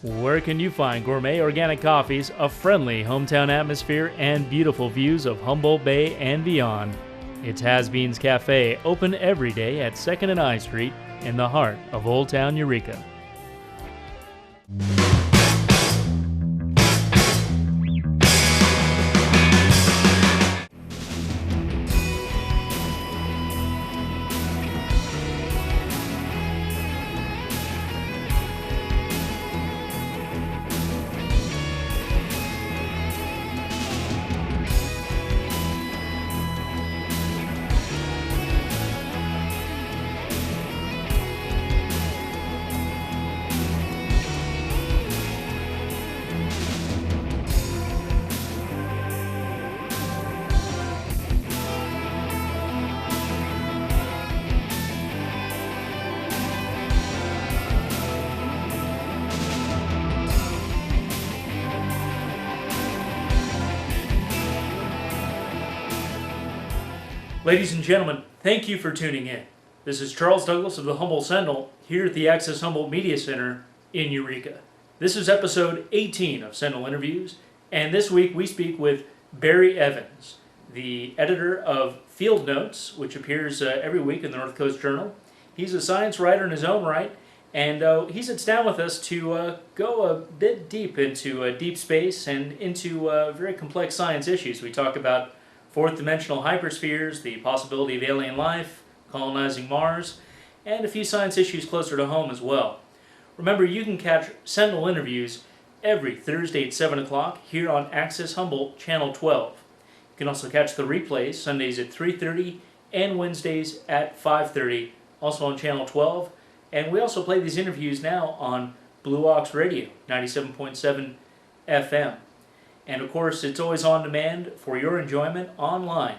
Where can you find gourmet organic coffees, a friendly hometown atmosphere, and beautiful views of Humboldt Bay and beyond? It's Has Beans Cafe, open every day at 2nd and I Street in the heart of Old Town Eureka. Ladies and gentlemen, thank you for tuning in. This is Charles Douglas of the Humboldt Sentinel here at the Access Humboldt Media Center in Eureka. This is episode 18 of Sentinel Interviews, and this week we speak with Barry Evans, the editor of Field Notes, which appears every week in the North Coast Journal. He's a science writer in his own right, and he sits down with us to go a bit deep into deep space and into very complex science issues. We talk about fourth dimensional hyperspheres, the possibility of alien life, colonizing Mars, and a few science issues closer to home as well. Remember, you can catch Sentinel Interviews every Thursday at 7 o'clock here on Access Humboldt Channel 12. You can also catch the replays Sundays at 3:30 and Wednesdays at 5:30, also on Channel 12. And we also play these interviews now on Blue Ox Radio, 97.7 FM. And of course, it's always on demand for your enjoyment online,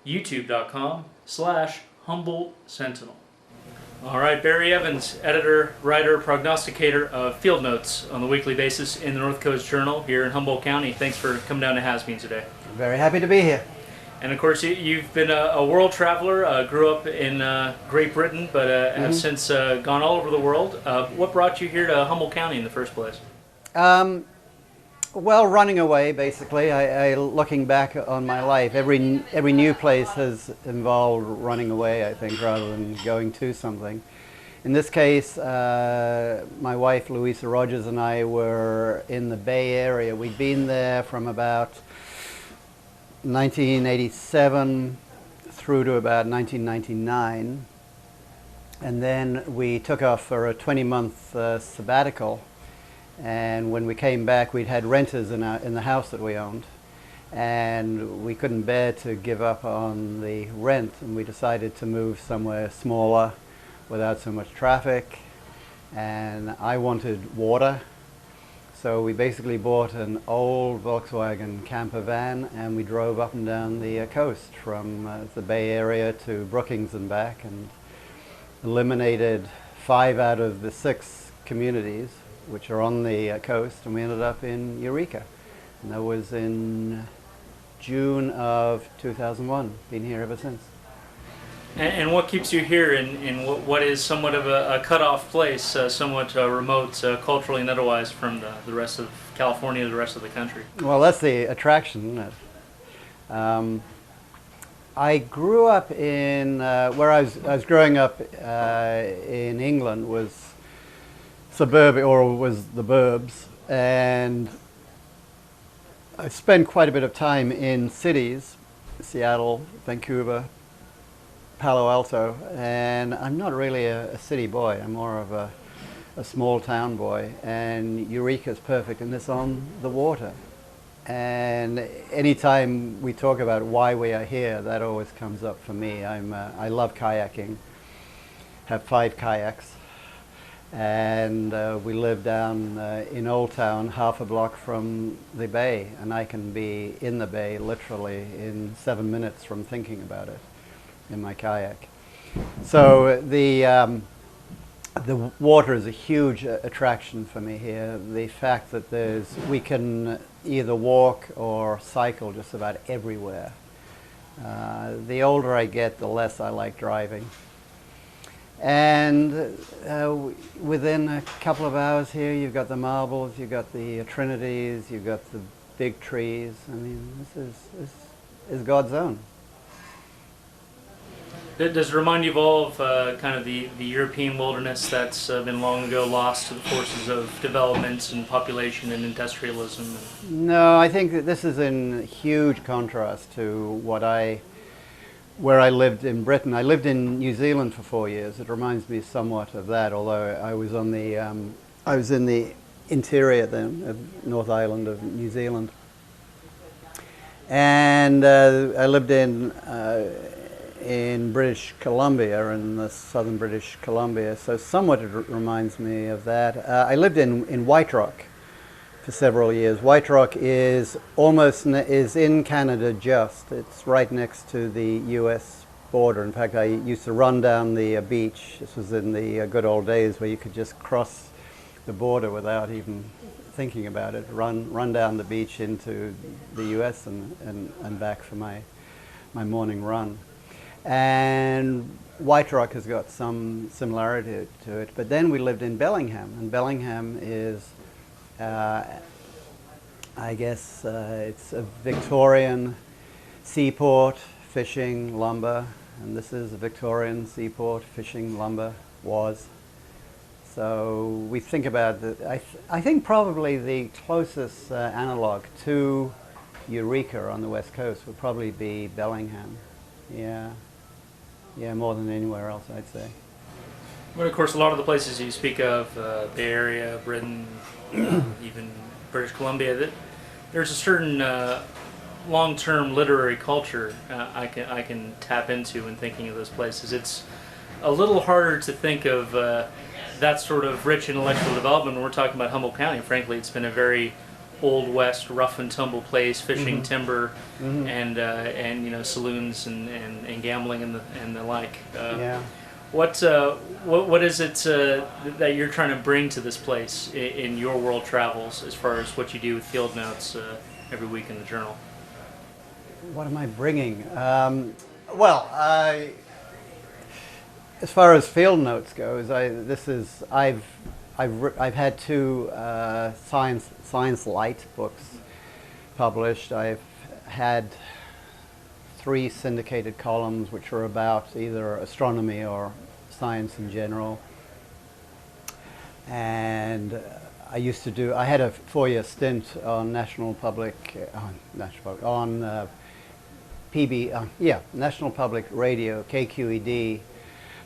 youtube.com/Humboldt Sentinel. All right, Barry Evans, editor, writer, prognosticator of Field Notes on the weekly basis in the North Coast Journal here in Humboldt County. Thanks for coming down to Has Beans today. I'm very happy to be here. And of course, you've been a world traveler, grew up in Great Britain, but have since gone all over the world. What brought you here to Humboldt County in the first place? Well, running away, basically. Looking back on my life, every new place has involved running away, I think, rather than going to something. In this case, my wife, Louisa Rogers, and I were in the Bay Area. We'd been there from about 1987 through to about 1999. And then we took off for a 20-month sabbatical. And when we came back, we'd had renters in the house that we owned, and we couldn't bear to give up on the rent, and we decided to move somewhere smaller without so much traffic. And I wanted water, so we basically bought an old Volkswagen camper van, and we drove up and down the coast from the Bay Area to Brookings and back, and eliminated 5 out of the 6 communities which are on the coast, and we ended up in Eureka. And that was in June of 2001. Been here ever since. And what keeps you here in what is somewhat of a cut-off place, somewhat remote culturally and otherwise from the rest of California, the rest of the country? Well, that's the attraction, isn't it? I grew up in, where I was growing up in England was suburbia, or was the burbs, and I spent quite a bit of time in cities, Seattle, Vancouver, Palo Alto, and I'm not really a city boy. I'm more of a small town boy, and Eureka's perfect, and it's on the water. And anytime we talk about why we are here, that always comes up for me. I love kayaking, have 5 kayaks. And we live down in Old Town, half a block from the bay, and I can be in the bay literally in 7 minutes from thinking about it in my kayak. So the water is a huge attraction for me here. The fact that we can either walk or cycle just about everywhere. The older I get, the less I like driving. And within a couple of hours here, you've got the marbles, you've got the trinities, you've got the big trees. I mean, this is God's own. Does it remind you of all of kind of the European wilderness that's been long ago lost to the forces of development and population and industrialism? No, I think that this is in huge contrast to where I lived in Britain. I lived in New Zealand for 4 years. It reminds me somewhat of that, although I was in the interior then of North Island of New Zealand. And I lived in British Columbia, in the southern British Columbia, so somewhat it reminds me of that. I lived in White Rock for several years. White Rock is is in Canada just. It's right next to the U.S. border. In fact, I used to run down the beach. This was in the good old days where you could just cross the border without even thinking about it. Run down the beach into the U.S. and back for my morning run. And White Rock has got some similarity to it. But then we lived in Bellingham, and Bellingham is, I guess, it's a Victorian seaport, fishing, lumber, and this is a Victorian seaport, fishing, lumber, was. So we think about I think probably the closest analog to Eureka on the west coast would probably be Bellingham. Yeah, more than anywhere else, I'd say. But of course, a lot of the places you speak of, Bay Area, Britain, even British Columbia, there's a certain long-term literary culture I can tap into when thinking of those places. It's a little harder to think of that sort of rich intellectual development when we're talking about Humboldt County. Frankly, it's been a very Old West, rough and tumble place, fishing, timber, and you know, saloons and gambling and the like. What is it that you're trying to bring to this place in your world travels, as far as what you do with field notes every week in the journal? What am I bringing? As far as field notes goes, I've had 2 science light books published. I've had 3 syndicated columns which were about either astronomy or science in general. And I had a 4-year stint on National Public Radio, KQED,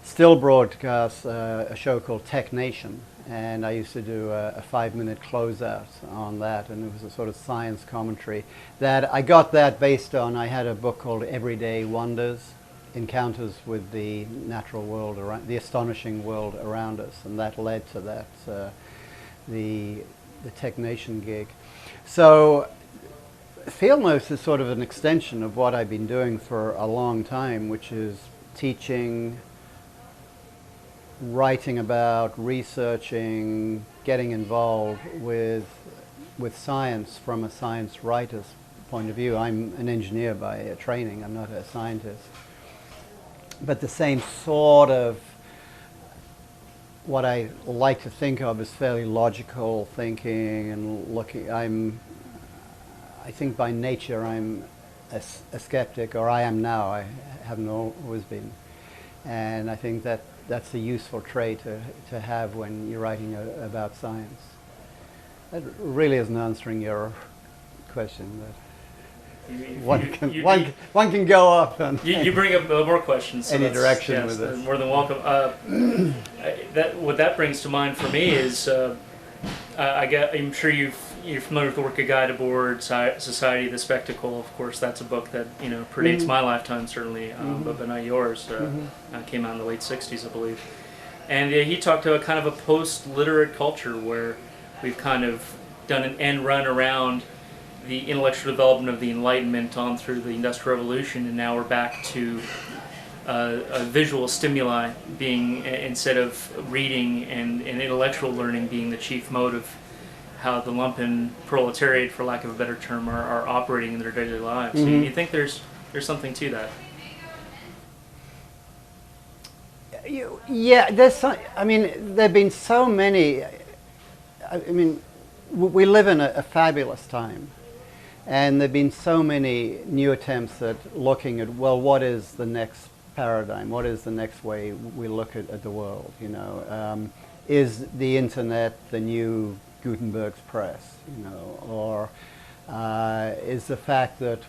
still broadcasts a show called Tech Nation. And I used to do a 5-minute closeout on that, and it was a sort of science commentary. I got that based on, I had a book called Everyday Wonders, Encounters with the Natural World, the Astonishing World Around Us, and that led to that, the Tech Nation gig. So field notes is sort of an extension of what I've been doing for a long time, which is teaching, writing about, researching, getting involved with science from a science writer's point of view. I'm an engineer by training, I'm not a scientist. But the same sort of, what I like to think of as fairly logical thinking and looking, I think by nature I'm a skeptic, or I am now, I haven't always been. And I think that's a useful trait to have when you're writing about science. That really isn't answering your question, but one can go off and you bring up more questions. So any direction with this. More than welcome. What that brings to mind for me is, I'm sure you're familiar with the work of Guide Aboard, Society of the Spectacle. Of course, that's a book that predates my lifetime, certainly, but not yours. Came out in the late '60s, I believe. And he talked about kind of a post-literate culture where we've kind of done an end run around the intellectual development of the Enlightenment on through the Industrial Revolution, and now we're back to a visual stimuli being, instead of reading and intellectual learning being the chief mode of how the lumpen proletariat, for lack of a better term, are operating in their daily lives. You think there's something to that? Yeah, I mean, there have been so many. I mean, we live in a fabulous time, and there have been so many new attempts at looking at, well, what is the next paradigm? What is the next way we look at the world? You know, is the internet the new Gutenberg's press? You know, or is the fact that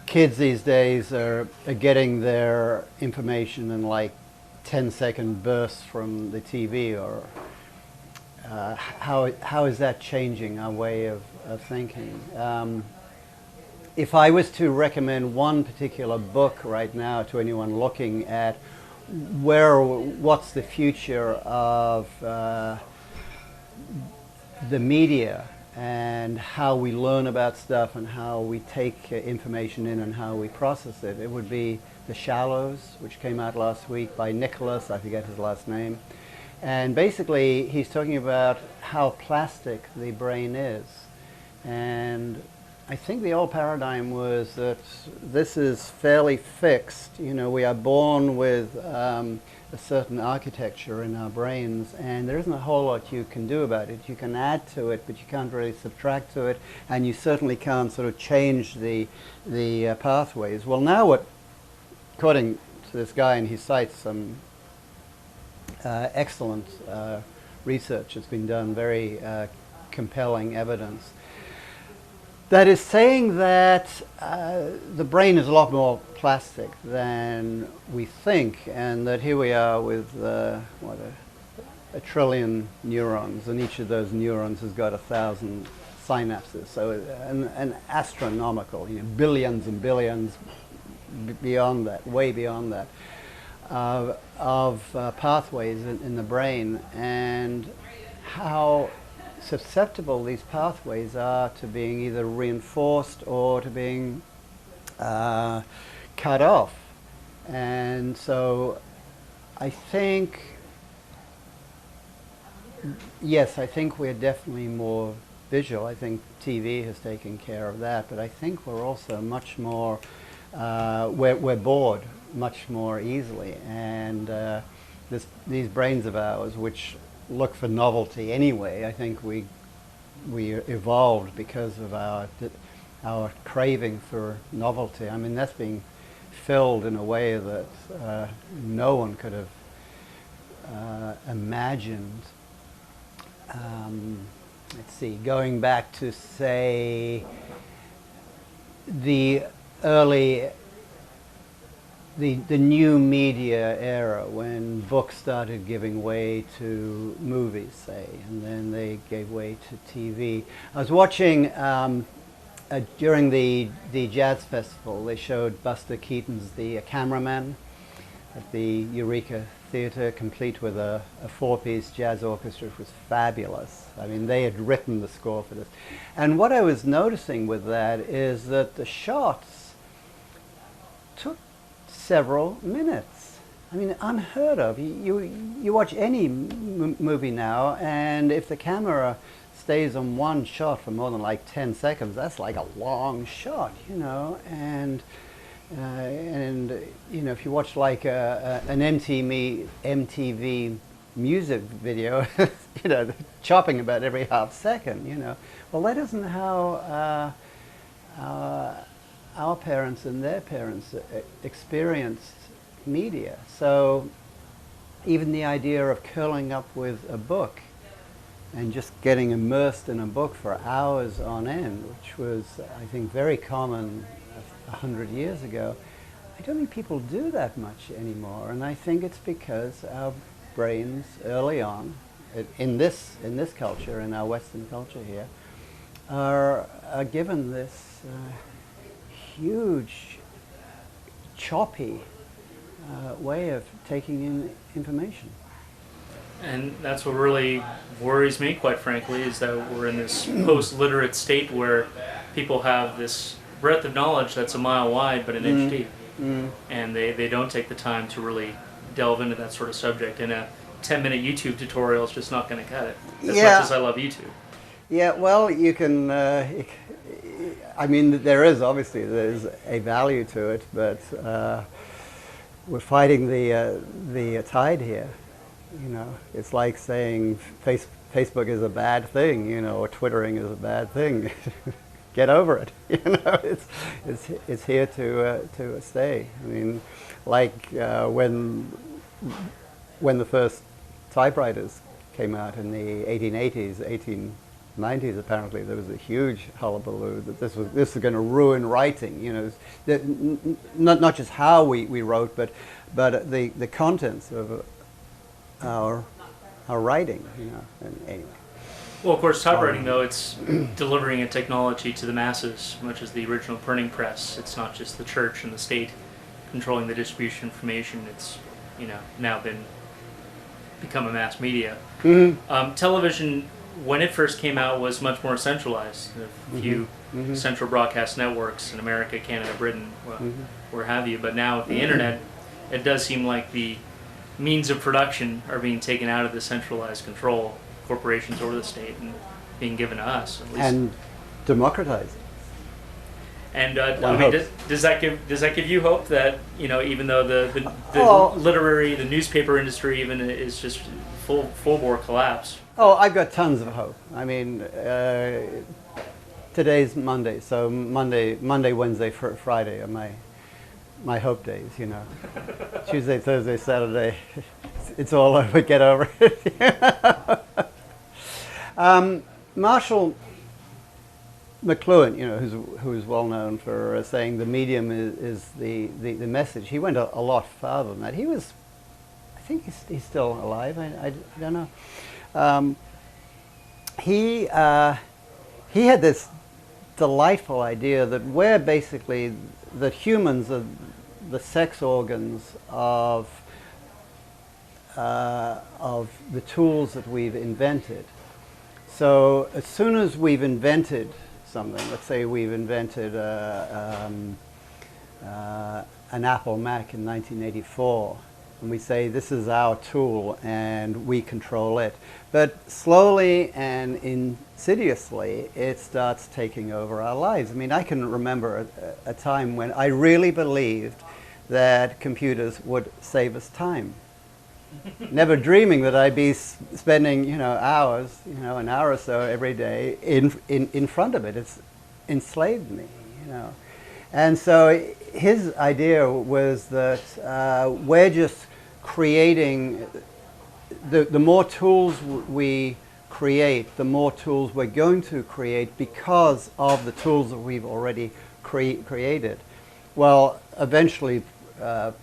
kids these days are getting their information in like 10-second bursts from the TV, or how is that changing our way of thinking? If I was to recommend one particular book right now to anyone looking at what's the future of the media and how we learn about stuff and how we take information in and how we process it, it would be The Shallows, which came out last week by Nicholas, I forget his last name. And basically he's talking about how plastic the brain is. And I think the old paradigm was that this is fairly fixed. You know, we are born with a certain architecture in our brains, and there isn't a whole lot you can do about it. You can add to it, but you can't really subtract to it, and you certainly can't sort of change the pathways. Well, now according to this guy, and he cites some excellent research that's been done, very compelling evidence, that is saying that the brain is a lot more plastic than we think, and that here we are with a trillion neurons, and each of those neurons has got 1,000 synapses, so an astronomical, you know, billions and billions beyond that, way beyond that, of pathways in the brain, and how susceptible these pathways are to being either reinforced or to being cut off. And so I think, yes, I think we're definitely more visual. I think TV has taken care of that, but I think we're also much more, we're bored much more easily, and these brains of ours, which look for novelty anyway, I think we evolved because of our craving for novelty. I mean, that's being filled in a way that no one could have imagined. Let's see, going back to, say, the new media era, when books started giving way to movies, say, and then they gave way to TV. I was watching, during the Jazz Festival, they showed Buster Keaton's The Cameraman at the Eureka Theatre, complete with a 4-piece jazz orchestra, which was fabulous. I mean, they had written the score for this. And what I was noticing with that is that the shots took several minutes. I mean, unheard of. You watch any movie now, and if the camera stays on one shot for more than like 10 seconds, that's like a long shot, you know. And you know, if you watch like an MTV music video, you know, chopping about every half second, you know. Well, that isn't how our parents and their parents experienced media. So even the idea of curling up with a book and just getting immersed in a book for hours on end, which was, I think, very common 100 years ago, I don't think people do that much anymore. And I think it's because our brains early on, in this culture, in our Western culture here, are given this huge, choppy way of taking in information. And that's what really worries me, quite frankly, is that we're in this post-literate state where people have this breadth of knowledge that's a mile wide but an inch deep. And they don't take the time to really delve into that sort of subject. And a 10-minute YouTube tutorial is just not going to cut it, as much as I love YouTube. Yeah, well, you can, I mean, there's a value to it, but we're fighting the tide here. You know, it's like saying Facebook is a bad thing, you know, or Twittering is a bad thing. Get over it. You know, it's here to stay. I mean, like when the first typewriters came out in the 1880s, 1890s, apparently there was a huge hullabaloo that this was going to ruin writing. You know, not just how we wrote, but the contents of our writing. You know, and anyway. Well, of course, typewriting, though, it's delivering a technology to the masses, much as the original printing press. It's not just the church and the state controlling the distribution of information. It's, you know, now become a mass media. Mm-hmm. Television, when it first came out, was much more centralized. A few central broadcast networks in America, Canada, Britain, where have you. But now with the internet, it does seem like the means of production are being taken out of the centralized control, corporations over the state, and being given to us, at least. And democratized. And I mean, does that give you hope that, you know, even though the literary, the newspaper industry even is just full bore collapse? Oh, I've got tons of hope. I mean, today's Monday, so Monday, Wednesday, Friday are my hope days. You know, Tuesday, Thursday, Saturday, it's all over. Get over it. Marshall McLuhan, you know, who is well known for saying the medium is the message. He went a lot farther than that. He was, I think he's still alive. I don't know. He had this delightful idea that we're basically, that humans are the sex organs of the tools that we've invented. So as soon as we've invented something, let's say we've invented an Apple Mac in 1984, and we say this is our tool and we control it. But slowly and insidiously, it starts taking over our lives. I mean, I can remember a time when I really believed that computers would save us time. Never dreaming that I'd be spending, you know, hours, you know, an hour or so every day in front of it. It's enslaved me, you know. And so his idea was that we're just creating, the more tools we create, the more tools we're going to create because of the tools that we've already created. Well, eventually,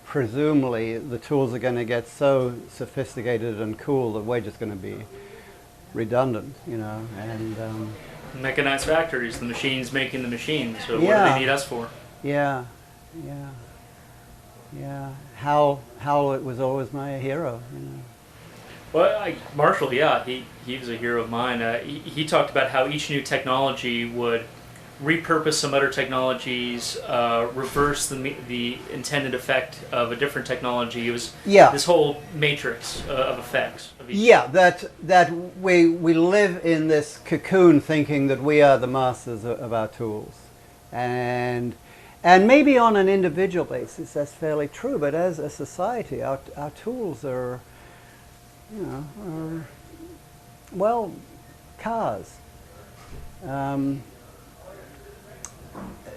presumably, the tools are going to get so sophisticated and cool that we're just going to be redundant, you know. And mechanized factories, the machines making the machines. So what do they need us for? Yeah. Howlett was always my hero, you know. Well, Marshall, yeah, he was a hero of mine. He talked about how each new technology would repurpose some other technologies, reverse the intended effect of a different technology. It was this whole matrix of effects. Of each. That we live in this cocoon thinking that we are the masters of our tools. And maybe on an individual basis that's fairly true, but as a society, our tools are, you know, well, cars.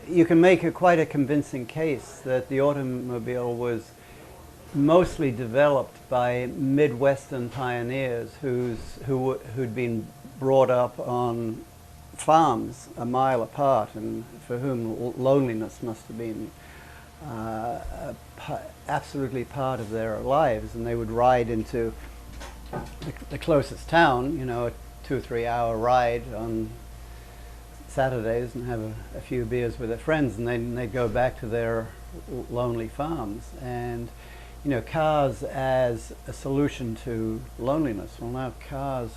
You can make quite a convincing case that the automobile was mostly developed by Midwestern pioneers who'd been brought up on farms a mile apart, and for whom loneliness must have been absolutely part of their lives. And they would ride into the closest town, you know, a 2 or 3 hour ride on Saturdays and have a few beers with their friends, and then they'd go back to their lonely farms. And, you know, cars as a solution to loneliness. Well, now cars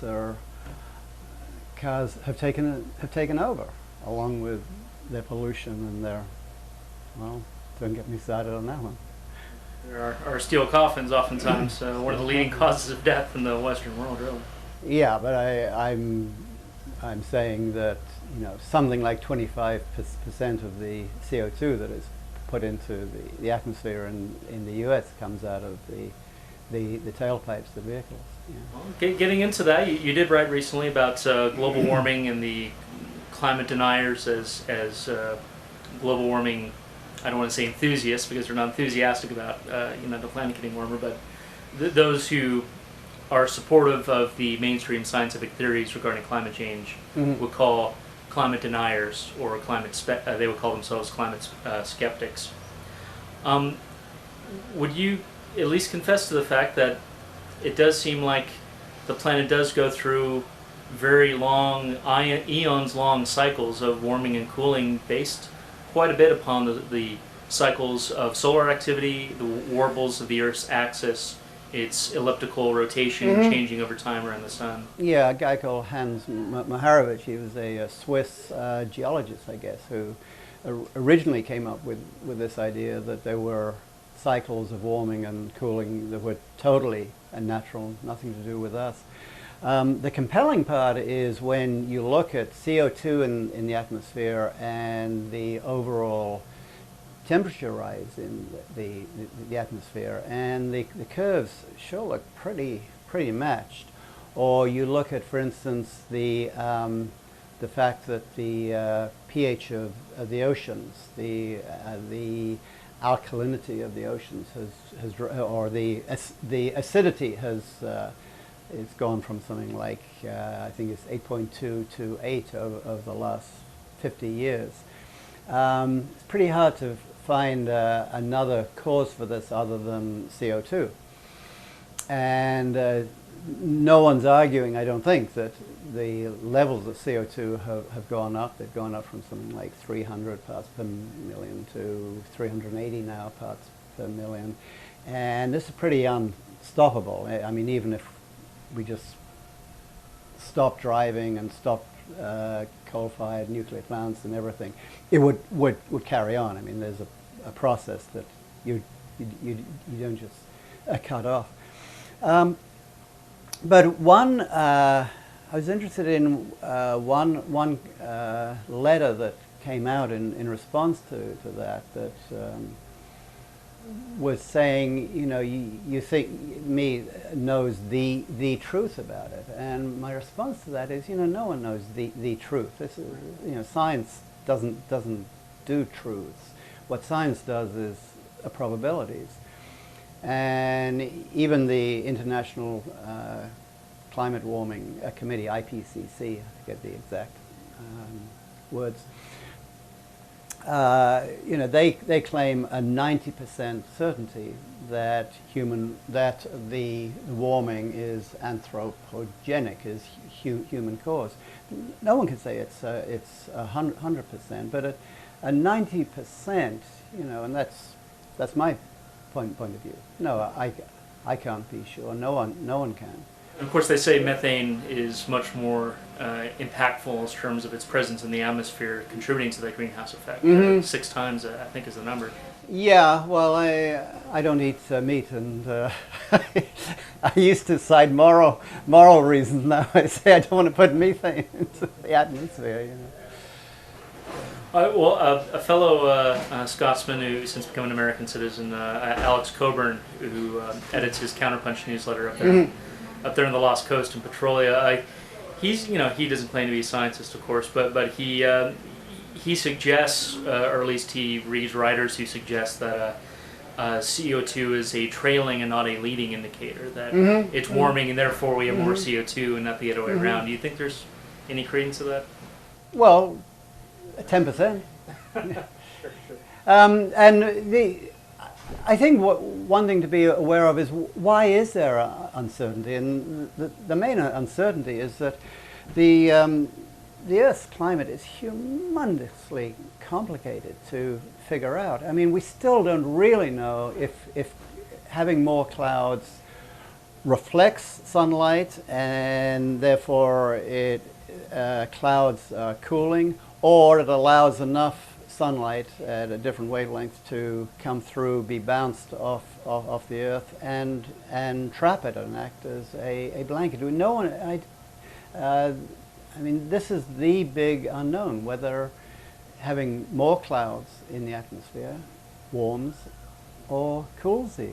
have taken over, along with their pollution and their, well, don't get me started on that one. There are steel coffins oftentimes one of the leading causes of death in the Western world, really. Yeah, but I'm saying that, you know, something like 25% of the CO2 that is put into the atmosphere in the U.S. comes out of the tailpipes of vehicles. Yeah. Well, getting into that, you did write recently about global warming and the climate deniers as global warming. I don't want to say enthusiasts because they're not enthusiastic about the planet getting warmer, but those who are supportive of the mainstream scientific theories regarding climate change would call climate deniers, or they would call themselves climate skeptics. Would you at least confess to the fact that it does seem like the planet does go through very long, eons-long cycles of warming and cooling based quite a bit upon the cycles of solar activity, the warbles of the Earth's axis, its elliptical rotation changing over time around the sun? Yeah, a guy called Hans Maharovich, he was a Swiss geologist, I guess, who originally came up with this idea that there were cycles of warming and cooling that were totally unnatural, nothing to do with us. The compelling part is when you look at CO2 in the atmosphere and the overall temperature rise in the atmosphere, and the curves sure look pretty matched. Or you look at, for instance, the fact that the pH of the oceans, the alkalinity of the oceans or the acidity has it's gone from something like I think it's 8.2 to 8 over the last 50 years. It's pretty hard to find another cause for this other than CO2. And no one's arguing, I don't think, that the levels of CO2 have gone up. They've gone up from something like 300 parts per million to 380 now parts per million. And this is pretty unstoppable. I mean, even if we just stopped driving and stopped coal-fired nuclear plants and everything, it would carry on. I mean, there's a process that you don't just cut off. But one, I was interested in one letter that came out in response to that was saying, you think me knows the truth about it, and my response to that is, no one knows the truth. This is, science doesn't do truths. What science does is probabilities. And even the International Climate Warming Committee, IPCC, I forget the exact words, they claim a 90% certainty that the warming is anthropogenic, is human caused. No one can say it's 100%, but a 90%, and that's my point of view. No, I can't be sure. No one can. And of course, they say methane is much more impactful in terms of its presence in the atmosphere, contributing to that greenhouse effect. 6 times, I think, is the number. Yeah, well, I don't eat meat, and I used to cite moral reasons. Now I say I don't want to put methane into the atmosphere. A fellow Scotsman who since become an American citizen, Alex Coburn, who edits his Counterpunch newsletter up there on the Lost Coast in Petrolia. He doesn't claim to be a scientist, of course, but he suggests, or at least he reads writers who suggest that CO2 is a trailing and not a leading indicator, that it's warming and therefore we have more CO2 and not the other way around. Do you think there's any credence to that? Well, 10%. I think one thing to be aware of is why is there uncertainty? And the main uncertainty is that the Earth's climate is humongously complicated to figure out. I mean, we still don't really know if having more clouds reflects sunlight and therefore clouds are cooling, or it allows enough sunlight at a different wavelength to come through, be bounced off the Earth, and trap it and act as a blanket. No one, I mean, this is the big unknown, whether having more clouds in the atmosphere warms or cools the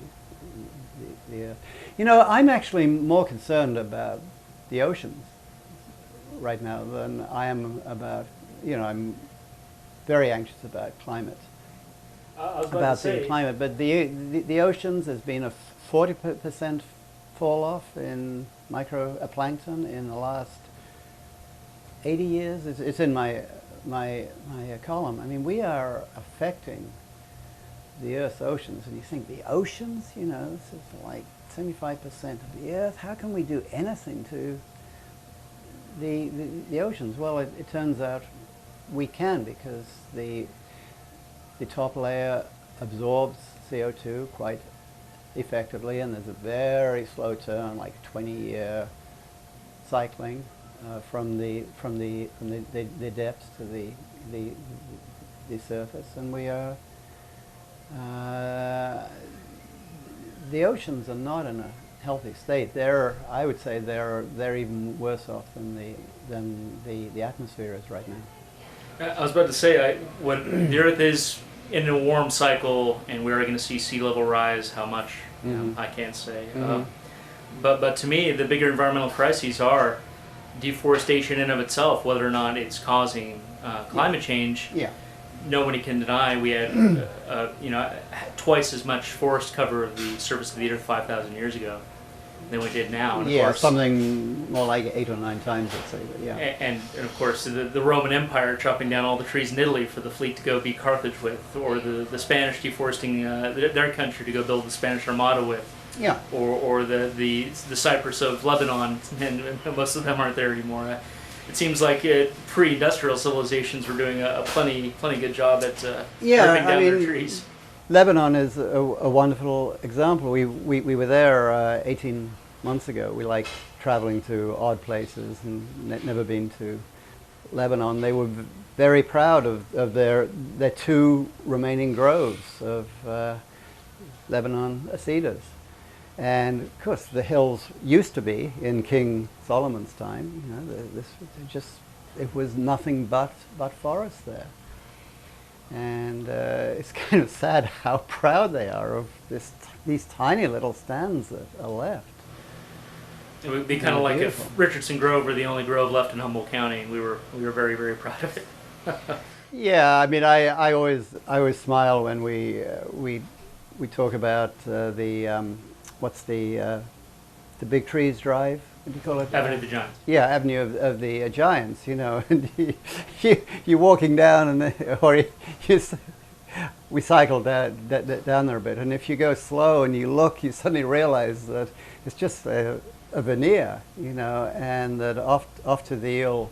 earth. You know, I'm actually more concerned about the oceans right now than I am about, you know, I'm very anxious about climate. I was about to say, the climate, but the oceans, there's been a 40% fall off in microplankton in the last 80 years. It's in my column. I mean, we are affecting the Earth's oceans, and you think the oceans, you know, this is like 75% of the Earth. How can we do anything to the oceans? Well, it turns out we can, because the top layer absorbs CO2 quite effectively, and there's a very slow turn, like 20-year cycling from the depths to the surface, and we are the oceans are not in a healthy state. I would say they're even worse off than the atmosphere is right now. I was about to say, when the Earth is in a warm cycle and we're going to see sea level rise, how much, I can't say. But to me, the bigger environmental crises are deforestation in of itself, whether or not it's causing climate change. Yeah. Nobody can deny we had, twice as much forest cover of the surface of the Earth 5,000 years ago than we did now. And of course, something more like 8 or 9 times, I'd say. But yeah. And of course, the Roman Empire chopping down all the trees in Italy for the fleet to go beat Carthage with, or the Spanish deforesting their country to go build the Spanish Armada with. Yeah. Or the Cyprus of Lebanon, and most of them aren't there anymore. It seems like pre-industrial civilizations were doing a plenty good job at ripping down their trees. Lebanon is a wonderful example. We were there 18 months ago. We like traveling to odd places and never been to Lebanon. They were very proud of their 2 remaining groves of Lebanon cedars. And of course, the hills used to be in King Solomon's time. You know, it was nothing but forest there. And it's kind of sad how proud they are of these tiny little stands that are left. It would be kind of like beautiful. If Richardson Grove were the only grove left in Humboldt County, and we were very, very proud of it. Yeah, I mean, I always smile when we talk about what's the big trees drive? What do you call it? Avenue of the Giants. Yeah, Avenue of the Giants. You know, and you're walking down, we cycled down there a bit, and if you go slow and you look, you suddenly realize that it's just a veneer, you know, and that off to the Eel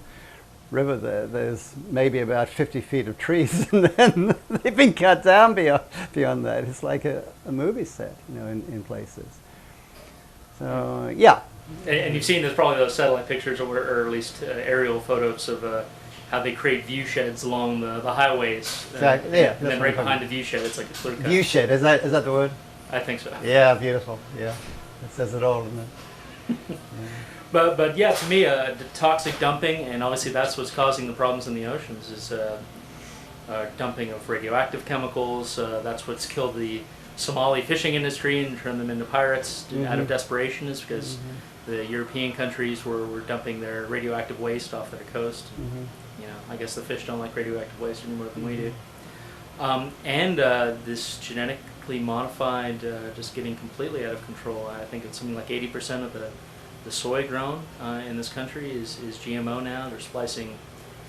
River there's maybe about 50 feet of trees, and then they've been cut down beyond that. It's like a movie set, you know, in places. So yeah. And you've seen probably those satellite pictures, or at least aerial photos of how they create view sheds along the highways. Exactly. Yeah. And then right behind the view shed, it's like a clear cut. View shed, is that the word? I think so. Yeah, beautiful. Yeah, it says it all, doesn't it? Yeah. But yeah, to me, the toxic dumping, and obviously that's what's causing the problems in the oceans, is dumping of radioactive chemicals. That's what's killed the Somali fishing industry and turned them into pirates out of desperation, is because the European countries were dumping their radioactive waste off their coast. You know, I guess the fish don't like radioactive waste any more than we do. And this genetically modified, just getting completely out of control. I think it's something like 80% of the soy grown in this country is GMO now. They're splicing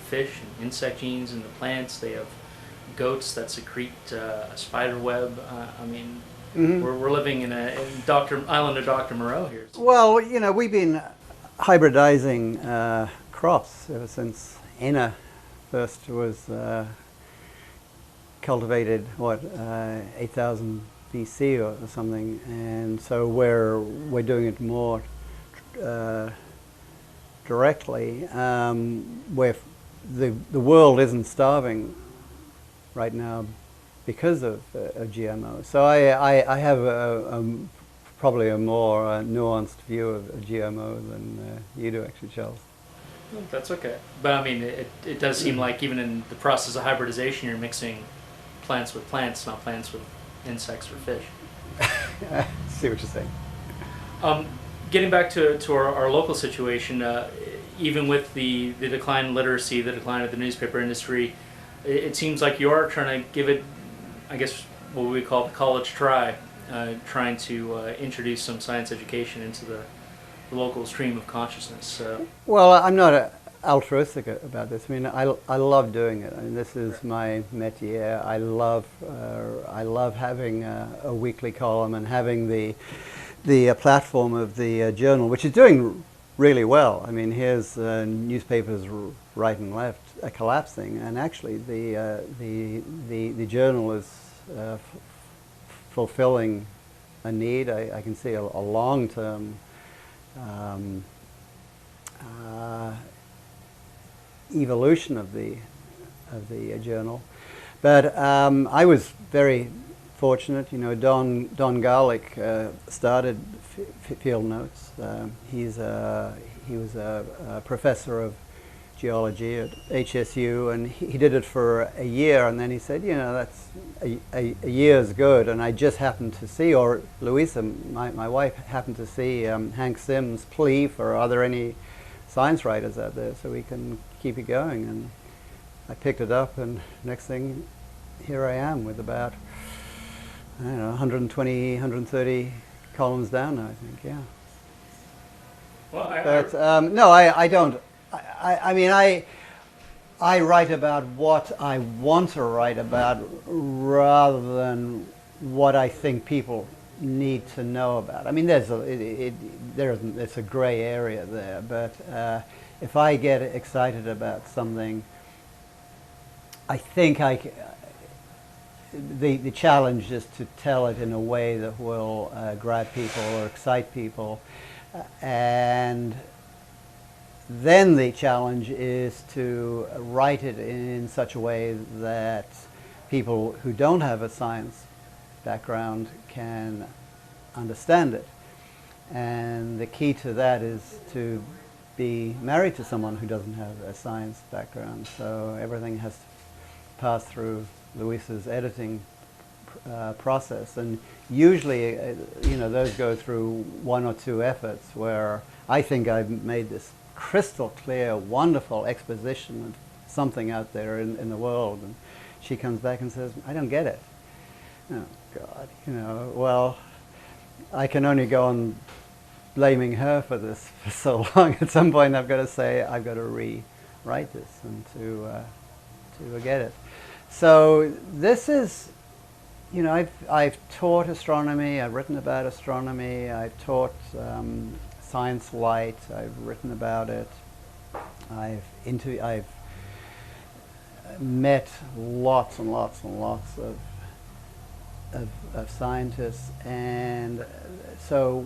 fish and insect genes into plants. They have goats that secrete a spider web. I mean, we're living in island of Dr. Moreau here. Well, you know, we've been hybridizing crops ever since henna first was cultivated, 8,000 BC or something, and so we're doing it more directly, where the world isn't starving right now because of GMO. So I have probably a more nuanced view of GMO than you do, actually, Charles. That's okay. But I mean, it does seem like even in the process of hybridization, you're mixing plants with plants, not plants with insects or fish. See what you're saying. Getting back to our local situation, even with the decline in literacy, the decline of the newspaper industry, it seems like you are trying to give it, I guess, what we call the college try, trying to introduce some science education into the local stream of consciousness. Well, I'm not altruistic about this. I mean, I love doing it. I mean, this is my métier. I love having a weekly column and having the platform of the journal, which is doing really well. I mean, here's newspapers right and left collapsing, and actually the journal is fulfilling a need. I can see a long-term evolution of the journal, but I was very fortunate. You know, Don Garlick started Field Notes. He was a professor of geology at HSU, and he did it for a year, and then he said, you know, that's a year's good. And I just happened to see, or Louisa, my wife, happened to see Hank Sim's plea for, are there any science writers out there so we can keep it going? And I picked it up, and next thing, here I am with about, I don't know, 120, 130 columns down now, I think, yeah. Well, no, I don't. I mean, I write about what I want to write about rather than what I think people need to know about. I mean, there's a gray area there, but if I get excited about something, I think the challenge is to tell it in a way that will grab people or excite people, and then the challenge is to write it in such a way that people who don't have a science background can understand it. And the key to that is to be married to someone who doesn't have a science background. So everything has to pass through Louisa's editing process. And usually, you know, those go through one or two efforts where I think I've made this crystal clear, wonderful exposition of something out there in the world, and she comes back and says, I don't get it. Oh God, you know, well, I can only go on blaming her for this for so long. At some point I've got to say, I've got to rewrite this and to get it. So this is, you know, I've taught astronomy, I've written about astronomy, I've taught science light, I've written about it, I've met lots and lots and lots of scientists, and so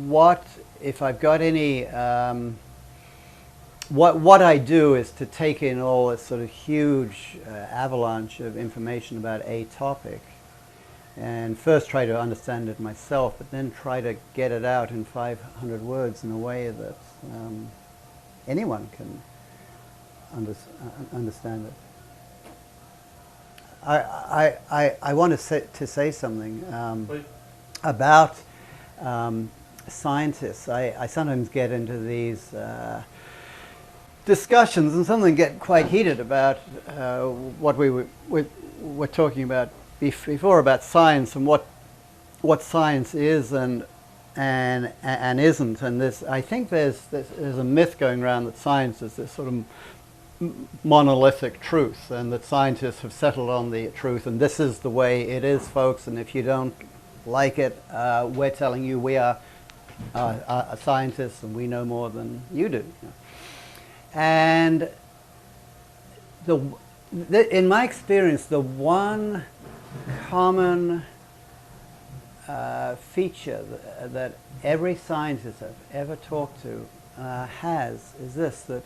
what if I've got any what I do is to take in all this sort of huge avalanche of information about a topic, and first try to understand it myself, but then try to get it out in 500 words in a way that anyone can understand it. I want to say something about scientists. I sometimes get into these discussions, and some of them get quite heated about what we were talking about before about science and what science is and isn't. And this, I think there's a myth going around that science is this sort of monolithic truth, and that scientists have settled on the truth, and this is the way it is, folks, and if you don't like it, we're telling you we are scientists and we know more than you do. And in my experience, the one common feature that every scientist I've ever talked to has is this, that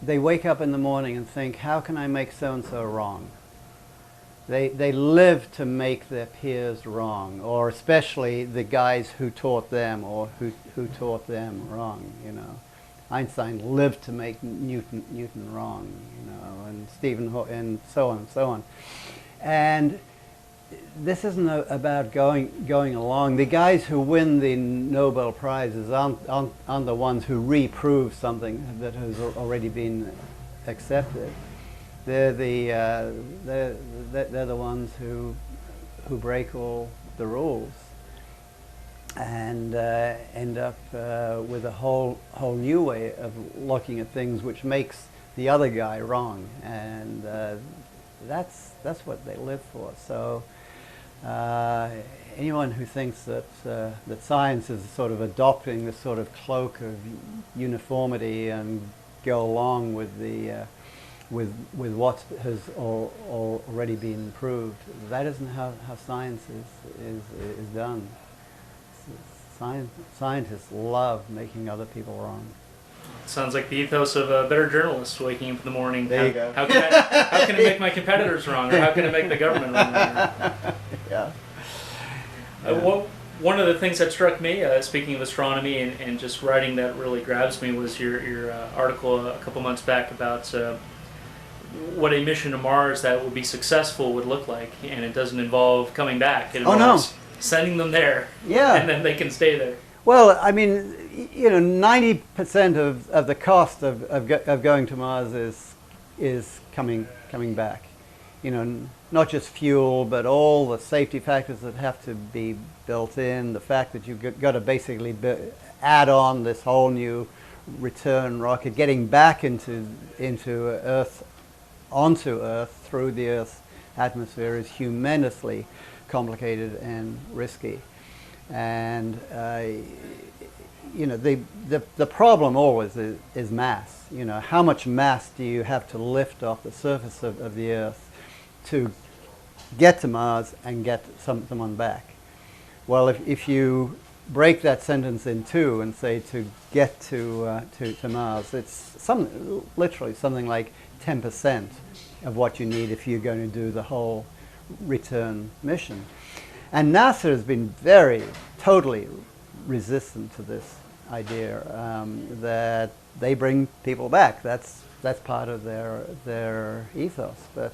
they wake up in the morning and think, how can I make so-and-so wrong? They live to make their peers wrong, or especially the guys who taught them or who taught them wrong, you know. Einstein lived to make Newton wrong, and and so on and so on. And this isn't about going along. The guys who win the Nobel Prizes aren't the ones who reprove something that has already been accepted. They're the ones who break all the rules and end up with a whole new way of looking at things, which makes the other guy wrong, and that's what they live for. So anyone who thinks that that science is sort of adopting this sort of cloak of uniformity and go along with the with what has already been proved, that isn't how science is done. Scientists love making other people wrong. Sounds like the ethos of a better journalist waking up in the morning. There you go. How can I make my competitors wrong, or how can I make the government wrong? Yeah. One of the things that struck me, speaking of astronomy and just writing that really grabs me, was your article a couple months back about what a mission to Mars that would be successful would look like, and it doesn't involve coming back. It involves sending them there, and then they can stay there. Well, I mean, 90% of the cost of going to Mars is coming back. Not just fuel, but all the safety factors that have to be built in. The fact that you've got to basically add on this whole new return rocket, getting back into Earth, onto Earth through the Earth's atmosphere is tremendously complicated and risky. And the problem always is mass. How much mass do you have to lift off the surface of the Earth to get to Mars and get someone back? Well, if you break that sentence in two and say to get to Mars, it's literally something like 10% of what you need if you're going to do the whole return mission. And NASA has been totally resistant to this idea that they bring people back. That's part of their ethos. But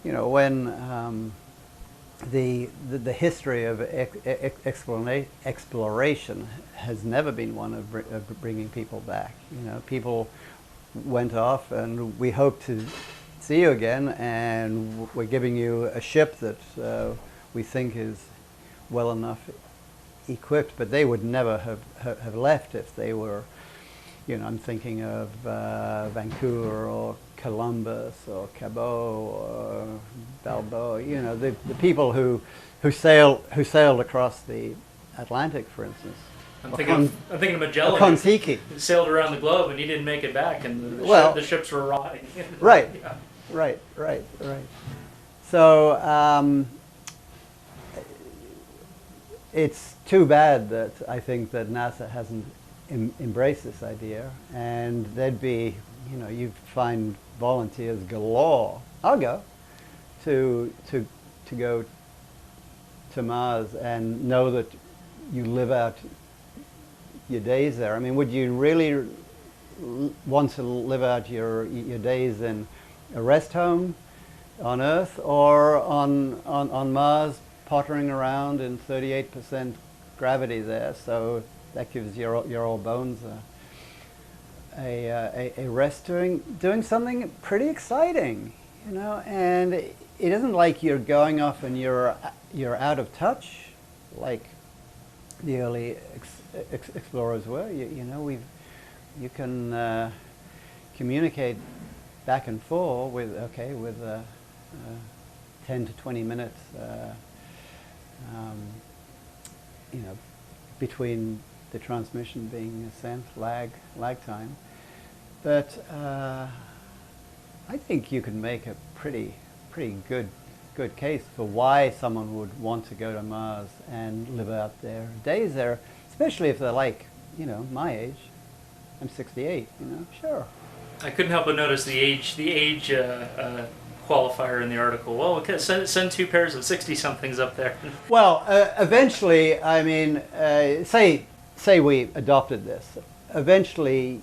when the history of exploration has never been one of bringing people back. People went off, and we hope to see you again, and we're giving you a ship that we think is well enough equipped, but they would never have left if they were, I'm thinking of Vancouver or Columbus or Cabot or Balboa, the people who sailed across the Atlantic, for instance. I'm thinking of Magellan. Or Kon-Tiki. He sailed around the globe and he didn't make it back, and the ships were rotting. Right. Yeah. Right. So it's too bad that I think that NASA hasn't embraced this idea, and there'd be, you'd find volunteers galore. I'll go to go to Mars and know that you live out your days there. I mean, would you really want to live out your days in a rest home on Earth or on Mars, pottering around in 38% gravity there? So that gives your old bones a rest, doing something pretty exciting, And it isn't like you're going off and you're out of touch, like the early explorers were. You can communicate back and forth with 10 to 20 minutes, between the transmission being sent, lag time. But I think you can make a pretty good case for why someone would want to go to Mars and live out their days there, especially if they're like, my age. I'm 68, sure. I couldn't help but notice the age qualifier in the article. Well, we send two pairs of 60-somethings up there. Well, eventually, I mean, say we adopted this. Eventually,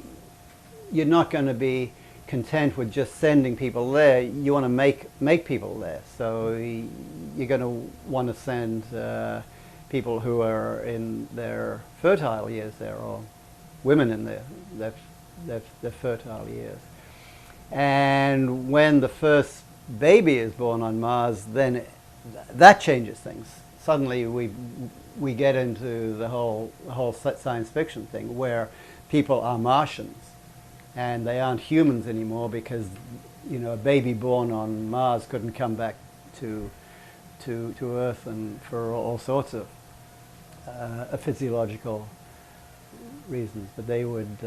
you're not going to be content with just sending people there. You want to make people there. So you're going to want to send people who are in their fertile years there, or women in their fertile years. And when the first baby is born on Mars, then that changes things. Suddenly we get into the whole science fiction thing where people are Martians and they aren't humans anymore, because a baby born on Mars couldn't come back to Earth, and for all sorts of physiological reasons. But they would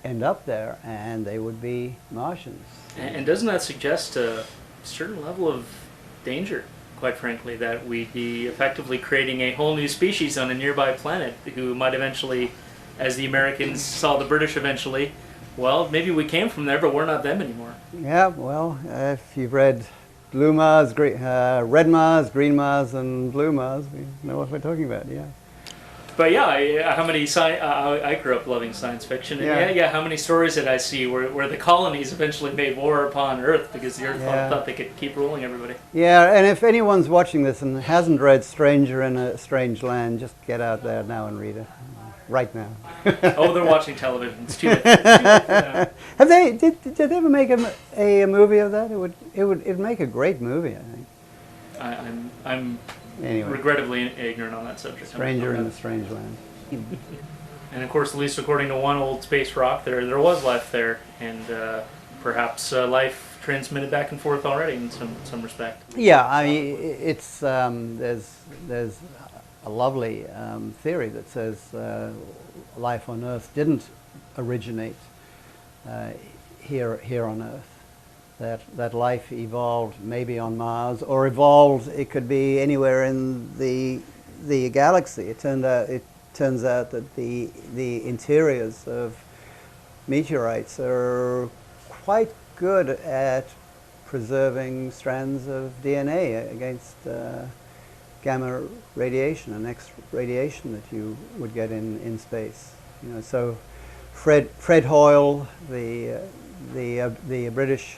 end up there and they would be Martians. And doesn't that suggest a certain level of danger, quite frankly, that we'd be effectively creating a whole new species on a nearby planet who might eventually, as the Americans saw the British eventually, well, maybe we came from there, but we're not them anymore. Yeah, well, if you've read Blue Mars, Red Mars, Green Mars, and Blue Mars, we know what we're talking about, yeah. But yeah, I grew up loving science fiction, and how many stories did I see where the colonies eventually made war upon Earth because the Earth thought they could keep ruling everybody? Yeah, and if anyone's watching this and hasn't read Stranger in a Strange Land, just get out there now and read it. Right now. Oh, they're watching television. It's too late. Have they? Did they ever make a movie of that? It'd make a great movie, I think. I'm anyway, regrettably ignorant on that subject. Stranger in a Strange Land. And of course, at least according to one old space rock, there was life there, and perhaps life transmitted back and forth already in some respect. Yeah, I mean, it's there's a lovely theory that says life on Earth didn't originate here on Earth. That life evolved maybe on Mars, or evolved. It could be anywhere in the galaxy. It turns out that the interiors of meteorites are quite good at preserving strands of DNA against gamma radiation and X radiation that you would get in space. So Fred Hoyle, the British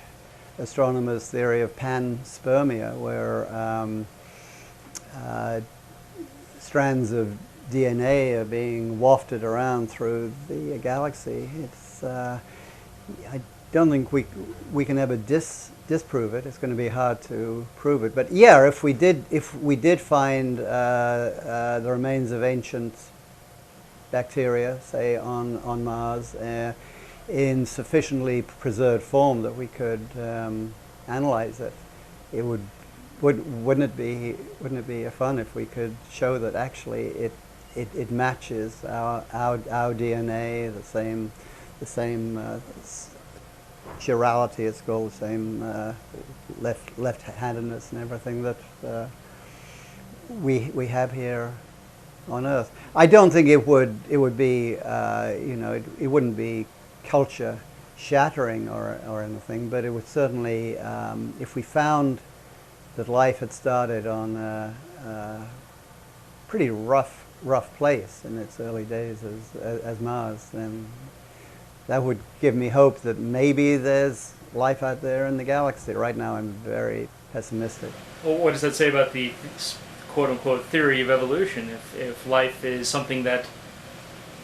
astronomer's theory of panspermia, where strands of DNA are being wafted around through the galaxy. It's I don't think we can ever disprove it. It's going to be hard to prove it. But yeah, if we did find the remains of ancient bacteria, say on Mars, in sufficiently preserved form that we could analyze it, wouldn't it be fun if we could show that actually it matches our DNA, the same chirality, it's called, the same left-handedness and everything that we have here on Earth. I don't think it would be it wouldn't be culture shattering or anything, but it would certainly, if we found that life had started on a pretty rough place in its early days as Mars, then that would give me hope that maybe there's life out there in the galaxy. Right now I'm very pessimistic. Well, what does that say about the quote-unquote theory of evolution? If life is something that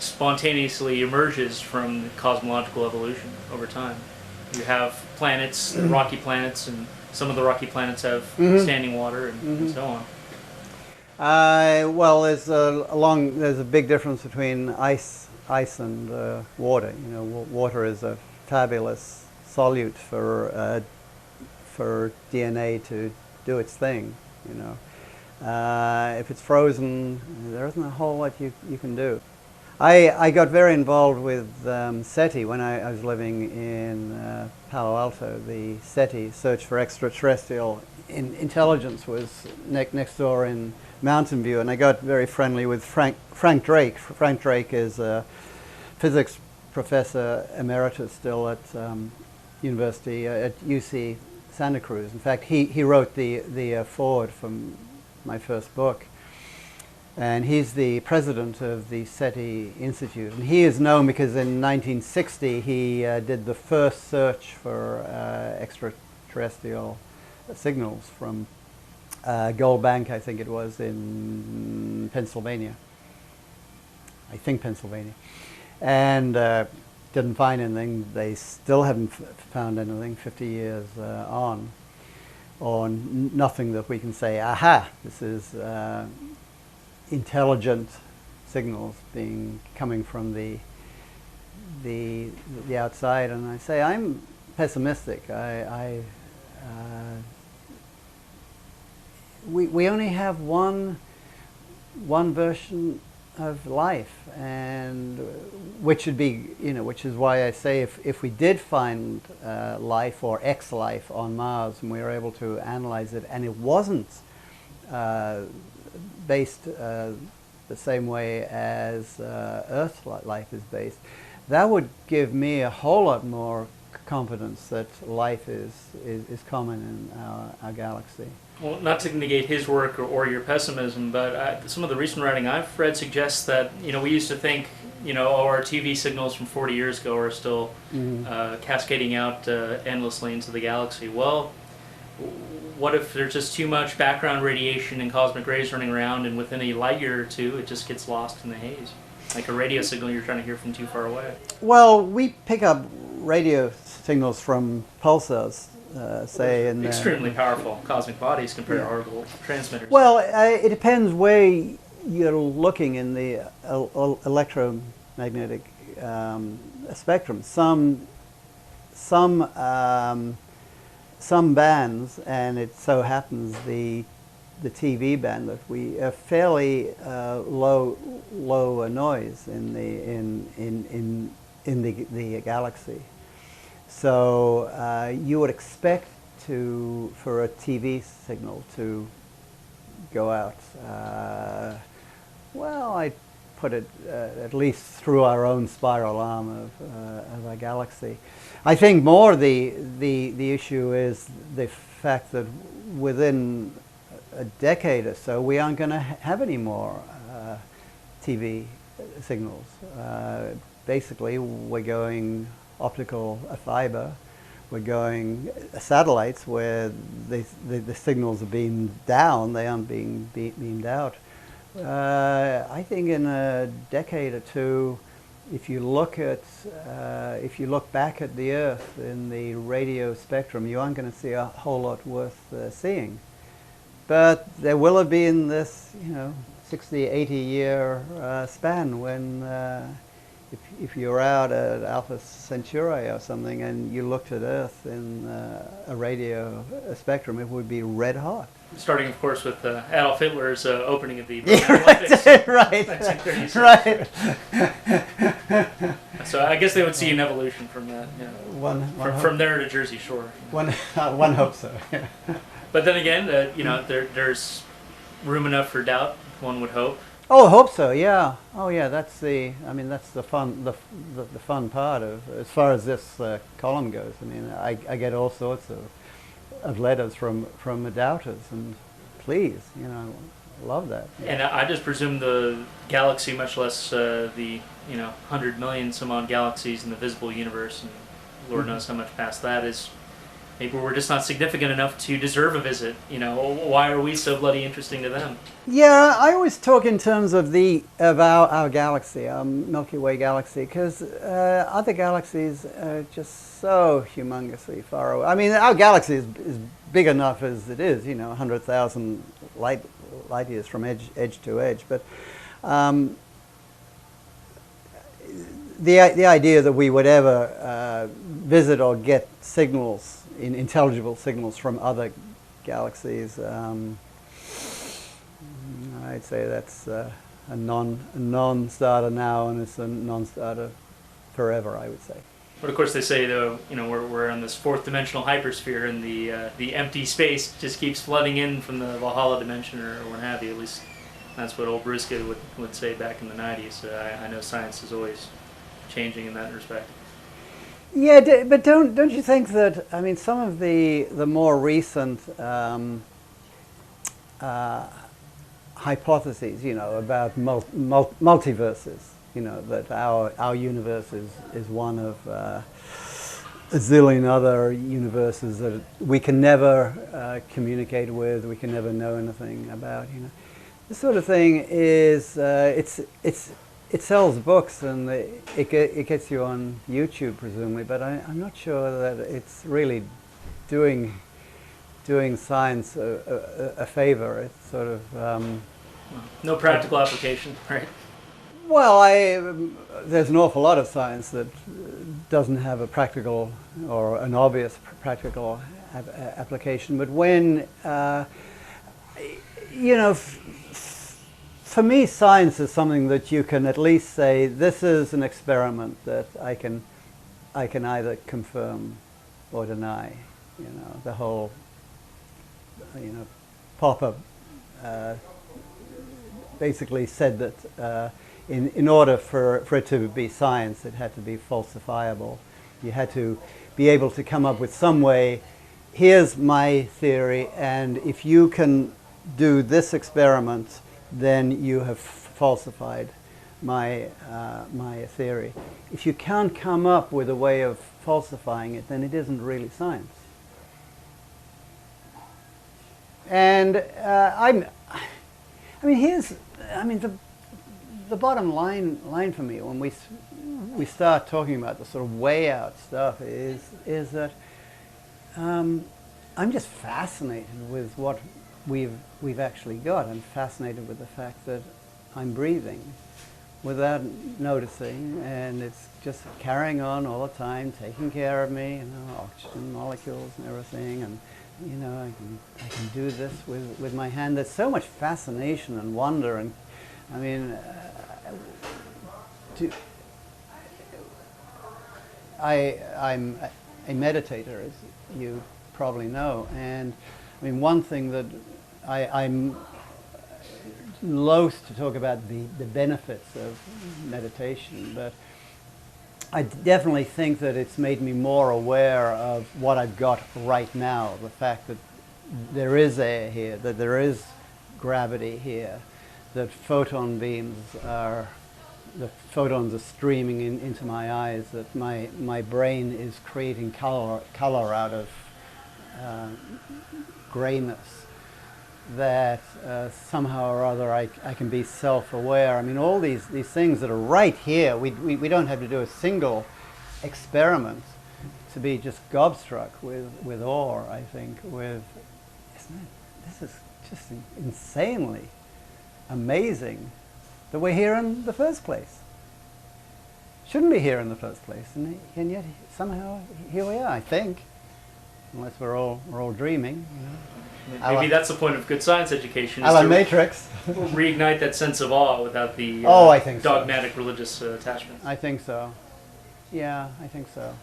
spontaneously emerges from cosmological evolution over time. You have planets, rocky planets, and some of the rocky planets have standing water and so on. Well, there's a big difference between ice and water. Water is a fabulous solute for DNA to do its thing. If it's frozen, there isn't a whole lot you can do. I got very involved with SETI when I was living in Palo Alto. The SETI, Search for Extraterrestrial Intelligence, was next door in Mountain View, and I got very friendly with Frank Drake. Frank Drake is a physics professor emeritus still at university at UC Santa Cruz. In fact, he wrote the foreword for my first book. And he's the president of the SETI Institute. And he is known because in 1960 he did the first search for extraterrestrial signals from Gold Bank, I think it was, in Pennsylvania. I think Pennsylvania. And didn't find anything. They still haven't found anything 50 years on, or nothing that we can say, aha, this is intelligent signals coming from the outside. And I say I'm pessimistic. We only have one version of life, and which would be, which is why I say if we did find life or X-life on Mars and we were able to analyze it, and it wasn't based the same way as Earth life is based, that would give me a whole lot more confidence that life is common in our galaxy. Well, not to negate his work or your pessimism, but some of the recent writing I've read suggests that, we used to think, our TV signals from 40 years ago are still cascading out endlessly into the galaxy. Well, what if there's just too much background radiation and cosmic rays running around, and within a light year or two, it just gets lost in the haze? Like a radio signal you're trying to hear from too far away. Well, we pick up radio signals from pulsars. Say in extremely powerful cosmic bodies compared to orbital transmitters. Well, it depends where you're looking in the electromagnetic spectrum. Some bands, and it so happens the TV band that we are fairly low noise in the galaxy. So you would expect for a TV signal to go out. Well, I put it at least through our own spiral arm of our galaxy. I think more the issue is the fact that within a decade or so we aren't going to have any more TV signals. Basically, we're going optical fiber. We're going satellites where the signals are being down. They aren't being beamed out. I think in a decade or two, if you look back at the Earth in the radio spectrum, you aren't going to see a whole lot worth seeing. But there will have been this, 60, 80 year span when if you're out at Alpha Centauri or something and you looked at Earth in a radio spectrum, it would be red hot. Starting, of course, with Adolf Hitler's opening of the Olympics. Right. 1936. Right. So I guess they would see an evolution from that. From there to Jersey Shore. One hopes so. Yeah. But then again, there's room enough for doubt. One would hope. Oh, I hope so. Yeah. Oh, yeah. That's the fun. The fun part of as far as this column goes. I mean, I get all sorts of letters from doubters, and please, love that. And I just presume the galaxy, much less the 100 million some odd galaxies in the visible universe, and Lord knows how much past that is. Maybe we're just not significant enough to deserve a visit. Why are we so bloody interesting to them? Yeah, I always talk in terms of our galaxy, our Milky Way galaxy, because other galaxies are just so humongously far away. I mean, our galaxy is big enough as it is, 100,000 light years from edge to edge. But the idea that we would ever visit or get signals, intelligible signals from other galaxies, I'd say that's a non-starter now, and it's a non-starter forever, I would say. But of course they say, though, we're in this fourth dimensional hypersphere, and the empty space just keeps flooding in from the Valhalla dimension or what have you. At least that's what old Briscoe would say back in the 90s. I know science is always changing in that respect. Yeah, but don't you think that, I mean, some of the more recent hypotheses, about multiverses. That our universe is one of a zillion other universes that we can never communicate with, we can never know anything about. This sort of thing is it sells books and it gets you on YouTube presumably, but I'm not sure that it's really doing science a favor. It's sort of no practical application, right? Well, there's an awful lot of science that doesn't have a practical or an obvious practical application. But when, for me, science is something that you can at least say, this is an experiment that I can either confirm or deny. The whole, Popper basically said that in order for it to be science, it had to be falsifiable. You had to be able to come up with some way, here's my theory, and if you can do this experiment, then you have falsified my theory. If you can't come up with a way of falsifying it, then it isn't really science. And the bottom line for me when we start talking about the sort of way out stuff is that I'm just fascinated with what we've actually got. I'm fascinated with the fact that I'm breathing without noticing, and it's just carrying on all the time, taking care of me, oxygen molecules and everything, and I can do this with my hand. There's so much fascination and wonder, and I'm a meditator, as you probably know, and one thing that I'm loath to talk about the benefits of meditation, but I definitely think that it's made me more aware of what I've got right now, the fact that there is air here, that there is gravity here, that the photons are streaming into my eyes, that my brain is creating color out of grayness, that somehow or other I can be self-aware. All these things that are right here, we don't have to do a single experiment to be just gobstruck with awe, I think, this is just insanely amazing that we're here in the first place. Shouldn't be here in the first place, and yet somehow here we are, I think, unless we're all dreaming. Maybe that's the point of good science education. A la Matrix. Reignite that sense of awe without the I think dogmatic religious attachment. I think so. Yeah, I think so.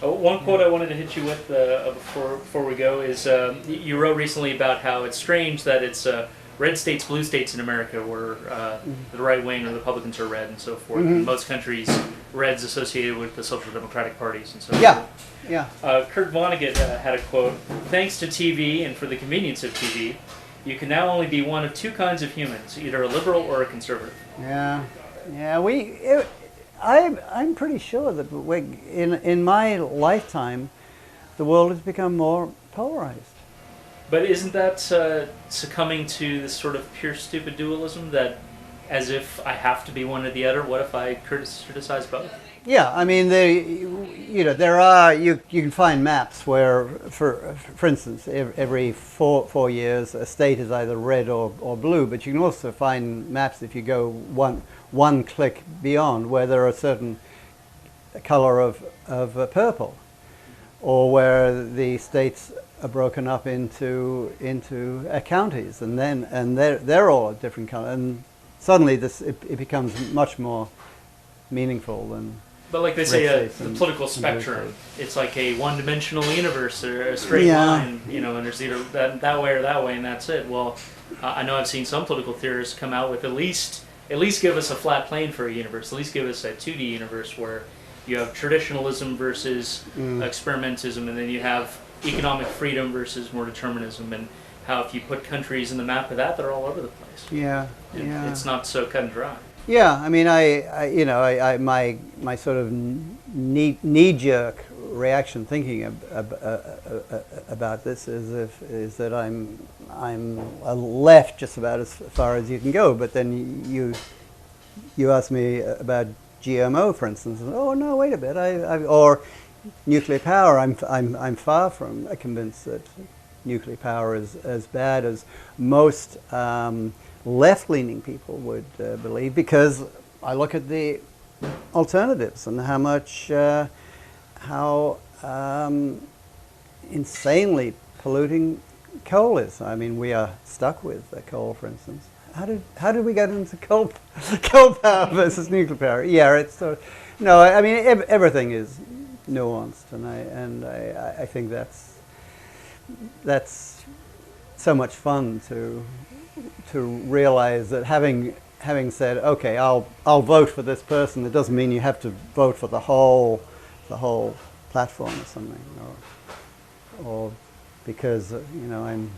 One quote I wanted to hit you with before we go is you wrote recently about how it's strange that it's red states, blue states in America where the right wing or the Republicans are red and so forth. Mm-hmm. In most countries, red's associated with the social democratic parties and so forth. Yeah. Kurt Vonnegut had a quote, "Thanks to TV and for the convenience of TV, you can now only be one of two kinds of humans, either a liberal or a conservative." Yeah. I'm pretty sure that in my lifetime, the world has become more polarized. But isn't that succumbing to this sort of pure stupid dualism that, as if I have to be one or the other, what if I criticize both? Yeah, there are you can find maps where, for instance, every four years a state is either red or blue. But you can also find maps if you go one click beyond where there are a certain color of purple, or where the states are broken up into counties, and they're all a different color, and suddenly it becomes much more meaningful than. But like they say, the political spectrum, it's like a one-dimensional universe or a straight line, and there's either that way or that way, and that's it. Well, I know I've seen some political theorists come out with at least give us a flat plane for a universe, at least give us a 2D universe where you have traditionalism versus experimentism, and then you have economic freedom versus more determinism, and how if you put countries in the map of that, they're all over the place. ways. Yeah, It's not so cut and dry. Yeah, I mean, my sort of knee-jerk reaction thinking about this is that I'm left just about as far as you can go. But then you asked me about GMO, for instance. And, oh no, wait a bit. Or nuclear power. I'm far from convinced that nuclear power is as bad as most left-leaning people would believe, because I look at the alternatives and how insanely polluting coal is. I mean, we are stuck with coal, for instance. How did we get into coal power versus nuclear power? Yeah, it's sort of, no. I mean, everything is nuanced, and I think that's so much fun to realize that having said, okay, I'll vote for this person, it doesn't mean you have to vote for the whole platform or something, or because I'm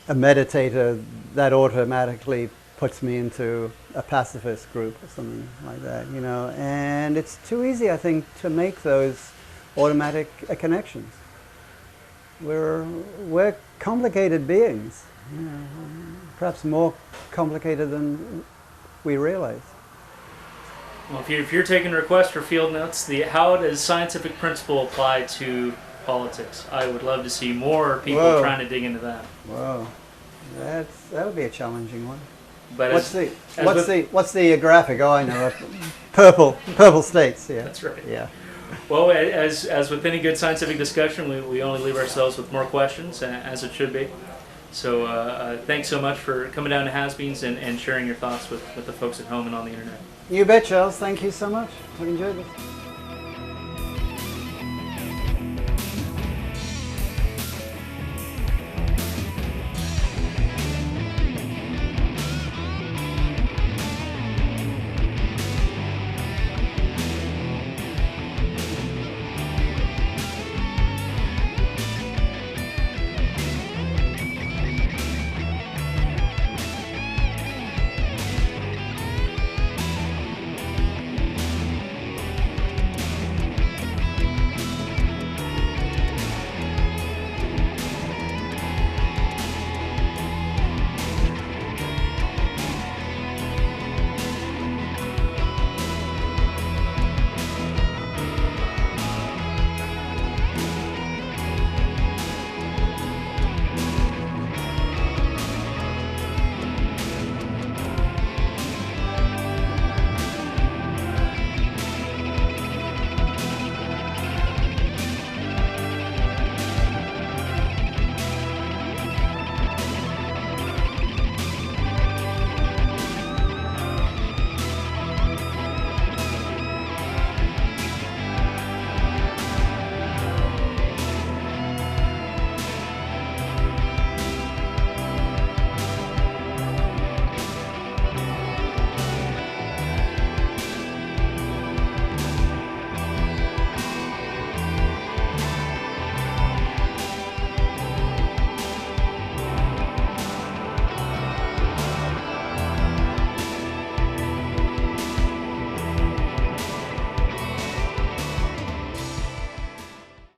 a meditator, that automatically puts me into a pacifist group or something like that, and it's too easy, I think, to make those automatic connections. We're complicated beings, perhaps more complicated than we realize. Well, if you're taking requests for field notes, how does scientific principle apply to politics? I would love to see more people trying to dig into that. Whoa, that would be a challenging one. But what's the graphic? Oh, I know, purple states. Yeah, that's right. Yeah. Well, as with any good scientific discussion, we only leave ourselves with more questions, as it should be. So thanks so much for coming down to Has-Beens and sharing your thoughts with the folks at home and on the internet. You bet, Charles. Thank you so much. I've enjoyed this.